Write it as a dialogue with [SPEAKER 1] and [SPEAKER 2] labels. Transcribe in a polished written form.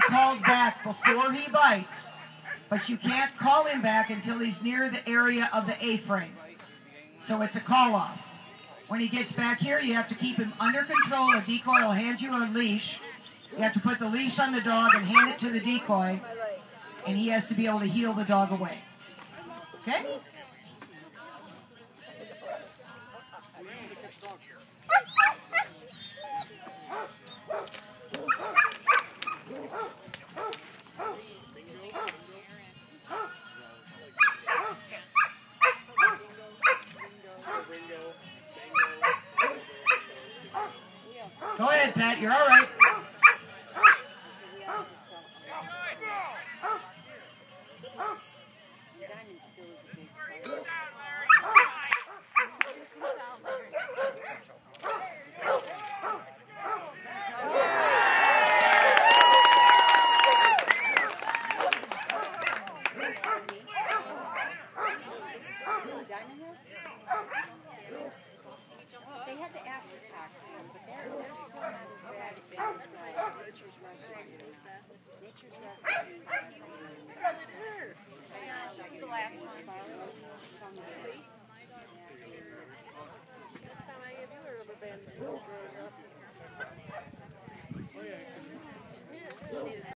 [SPEAKER 1] called back before he bites, but you can't call him back until he's near the area of the A-frame. So it's a call-off. When he gets back here, you have to keep him under control. A decoy will hand you a leash. You have to put the leash on the dog and hand it to the decoy, and he has to be able to heel the dog away. Okay? Go ahead, Pat. You're all right.
[SPEAKER 2] They had the aflatoxin, but they're still not as bad as Nature's Recipe. Nature's Recipe. The last one.